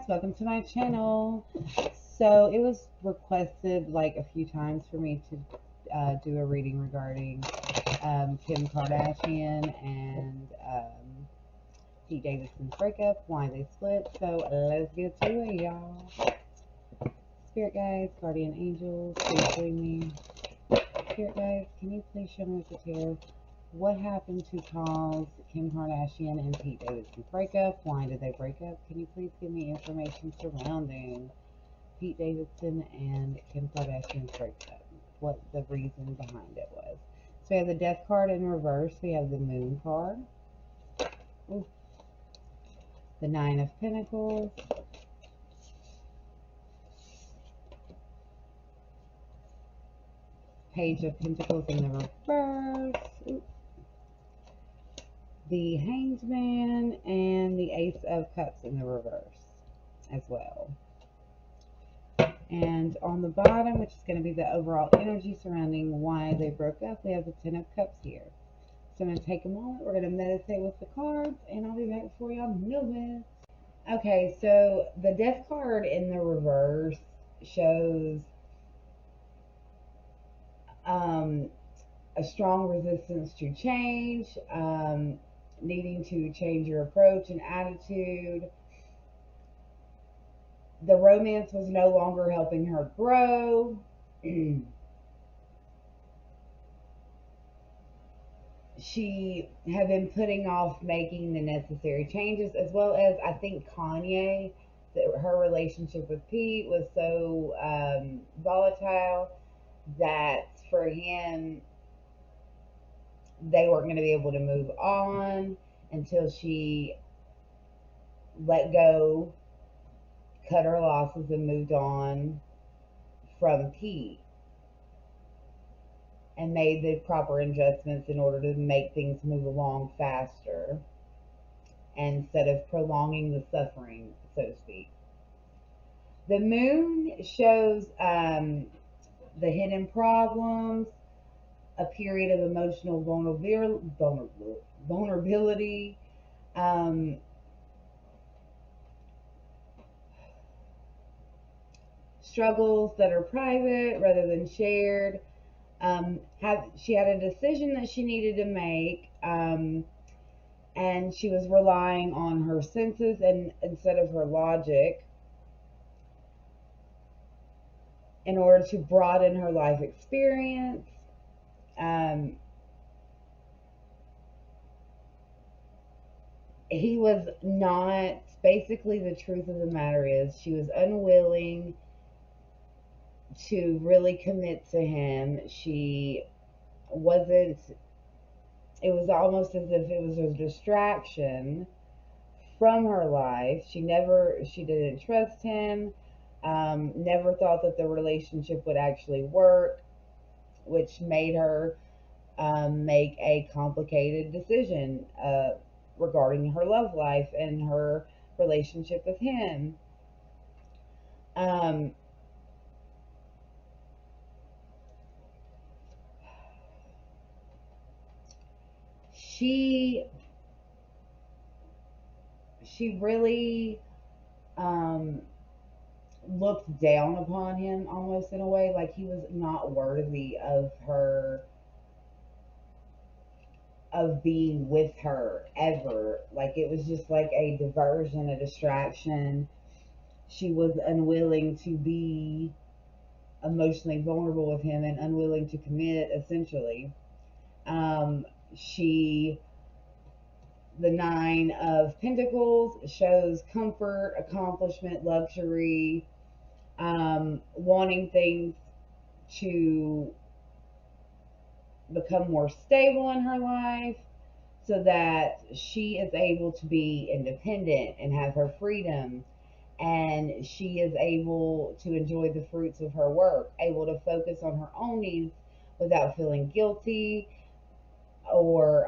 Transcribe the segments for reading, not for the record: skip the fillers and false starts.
welcome to my channel. So it was requested like a few times for me to do a reading regarding Kim Kardashian and Pete Davidson's breakup, why they split. So let's get to it, y'all. Spirit guides, guardian angels, please join me. Spirit guides, can you please show me with the tarot what happened to cause Kim Kardashian and Pete Davidson's breakup? Why did they break up? Can you please give me information surrounding Pete Davidson and Kim Kardashian's breakup? What the reason behind it was. So we have the Death card in reverse. We have the Moon card. Ooh. The Nine of Pentacles. Page of Pentacles in the reverse. Ooh. The Hanged Man and the Ace of Cups in the reverse as well. And on the bottom, which is going to be the overall energy surrounding why they broke up, we have the Ten of Cups here. So I'm going to take a moment. We're going to meditate with the cards, and I'll be back for y'all know it. Okay, so the Death card in the reverse shows a strong resistance to change, needing to change your approach and attitude. The romance was no longer helping her grow. She had been putting off making the necessary changes, as well as I think Kanye, that her relationship with Pete was so volatile that for him, they weren't going to be able to move on until she let go, cut her losses, and moved on from Pete and made the proper adjustments in order to make things move along faster instead of prolonging the suffering, so to speak. The Moon shows the hidden problems, a period of emotional vulnerability, struggles that are private rather than shared. She had a decision that she needed to make, and she was relying on her senses and instead of her logic in order to broaden her life experience. He was not, basically the truth of the matter is she was unwilling to really commit to him. She wasn't, it was almost as if it was a distraction from her life. She didn't trust him, never thought that the relationship would actually work, which made her make a complicated decision regarding her love life and her relationship with him. She really looked down upon him almost in a way, like he was not worthy of her, of being with her ever. Like it was just like a diversion, a distraction. She was unwilling to be emotionally vulnerable with him and unwilling to commit, essentially. She The Nine of Pentacles shows comfort, accomplishment, luxury, wanting things to become more stable in her life so that she is able to be independent and have her freedom, and she is able to enjoy the fruits of her work, able to focus on her own needs without feeling guilty or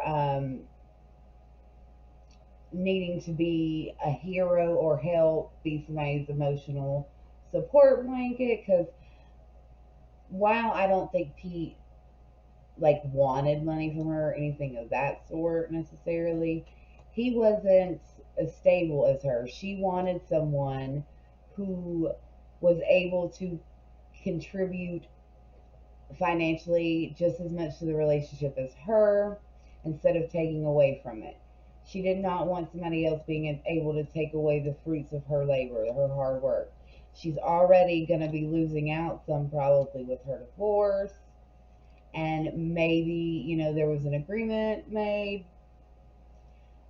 needing to be a hero or help, be somebody's emotional support blanket. Because while I don't think Pete like wanted money from her or anything of that sort necessarily, he wasn't as stable as her. She wanted someone who was able to contribute financially just as much to the relationship as her instead of taking away from it. She did not want somebody else being able to take away the fruits of her labor, her hard work. She's already going to be losing out some probably with her divorce. And maybe, there was an agreement made.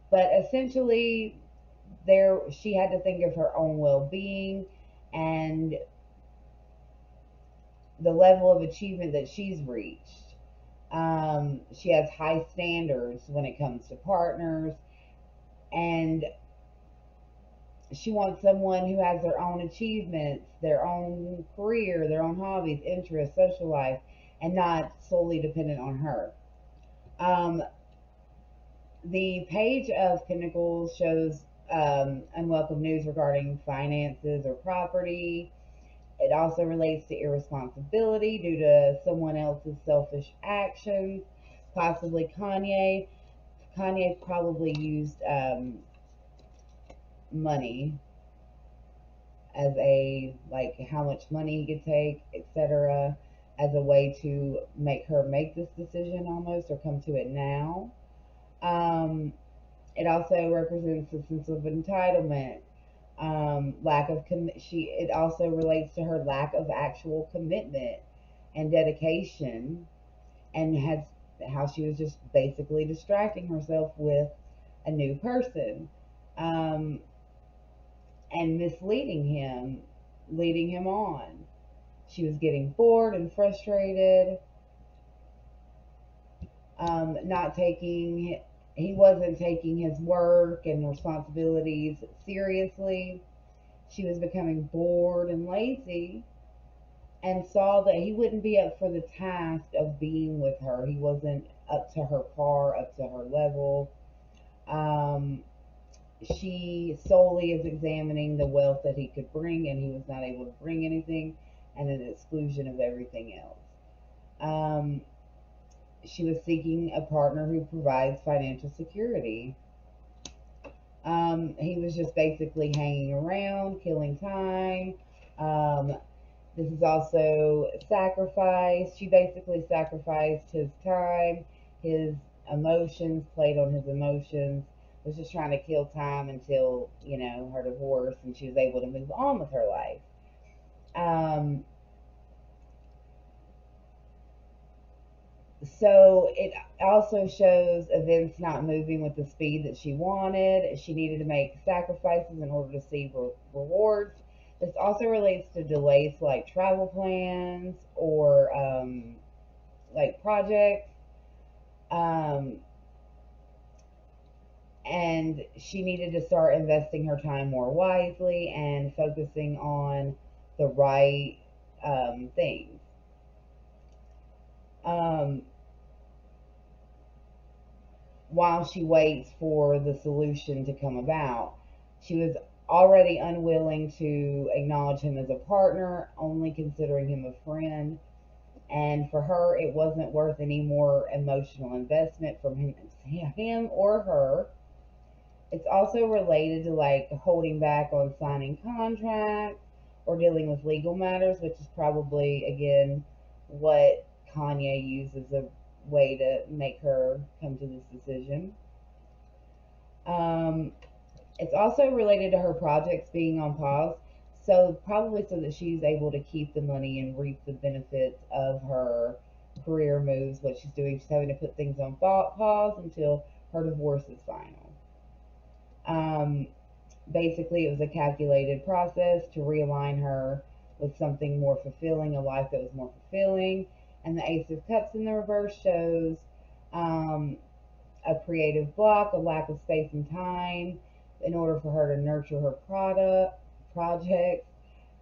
But essentially, she had to think of her own well being and the level of achievement that she's reached. She has high standards when it comes to partners, and she wants someone who has their own achievements, their own career, their own hobbies, interests, social life, and not solely dependent on her. The Page of Pentacles shows unwelcome news regarding finances or property. It also relates to irresponsibility due to someone else's selfish actions, possibly Kanye. Kanye probably used money as like how much money he could take, etc., as a way to make her make this decision almost, or come to it now. It also represents a sense of entitlement, lack of it also relates to her lack of actual commitment and dedication, and has how she was just basically distracting herself with a new person, um, and misleading him, leading him on. She was getting bored and frustrated, not taking he wasn't taking his work and responsibilities seriously. She was becoming bored and lazy, and saw that he wouldn't be up for the task of being with her. He wasn't up to her par, up to her level. Um, she solely is examining the wealth that he could bring, and he was not able to bring anything, and an exclusion of everything else. Um, she was seeking a partner who provides financial security. He was just basically hanging around, killing time. Um, this is also sacrifice. She basically sacrificed his time, his emotions, played on his emotions, was just trying to kill time until, her divorce, and she was able to move on with her life. Um, so it also shows events not moving with the speed that she wanted. She needed to make sacrifices in order to see rewards. This also relates to delays like travel plans or like projects. Um, and she needed to start investing her time more wisely and focusing on the right things. Um, while she waits for the solution to come about. She was already unwilling to acknowledge him as a partner, only considering him a friend. And for her, it wasn't worth any more emotional investment from him or her. It's also related to like holding back on signing contracts or dealing with legal matters, which is probably, again, what Kanye used as a way to make her come to this decision. Um, it's also related to her projects being on pause, so probably so that she's able to keep the money and reap the benefits of her career moves. What she's doing, she's having to put things on pause until her divorce is final. Um, Basically, it was a calculated process to realign her with something more fulfilling, a life that was more fulfilling. And the Ace of Cups in the reverse shows um, a creative block, a lack of space and time in order for her to nurture her projects,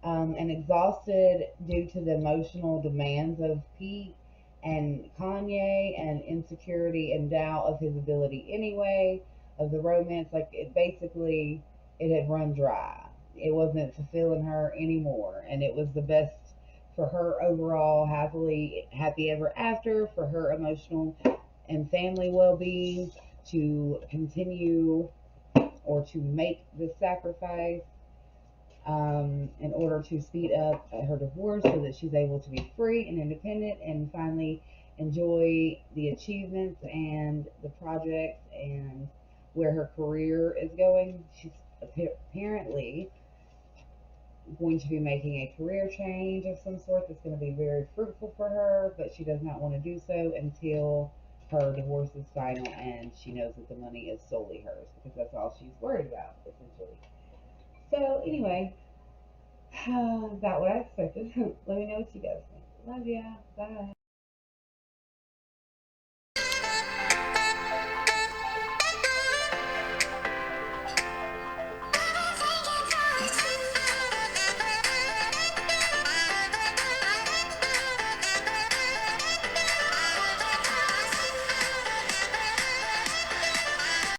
and exhausted due to the emotional demands of Pete and Kanye, and insecurity and doubt of his ability anyway, of the romance. Like it basically, it had run dry. It wasn't fulfilling her anymore, and it was the best for her overall, happy ever after, for her emotional and family well-being, to continue or to make this sacrifice in order to speed up her divorce so that she's able to be free and independent and finally enjoy the achievements and the projects and where her career is going. She's apparently going to be making a career change of some sort that's going to be very fruitful for her, but she does not want to do so until her divorce is final and she knows that the money is solely hers, because that's all she's worried about, essentially. So, anyway, about what I expected. Let me know what you guys think. Love ya. Bye.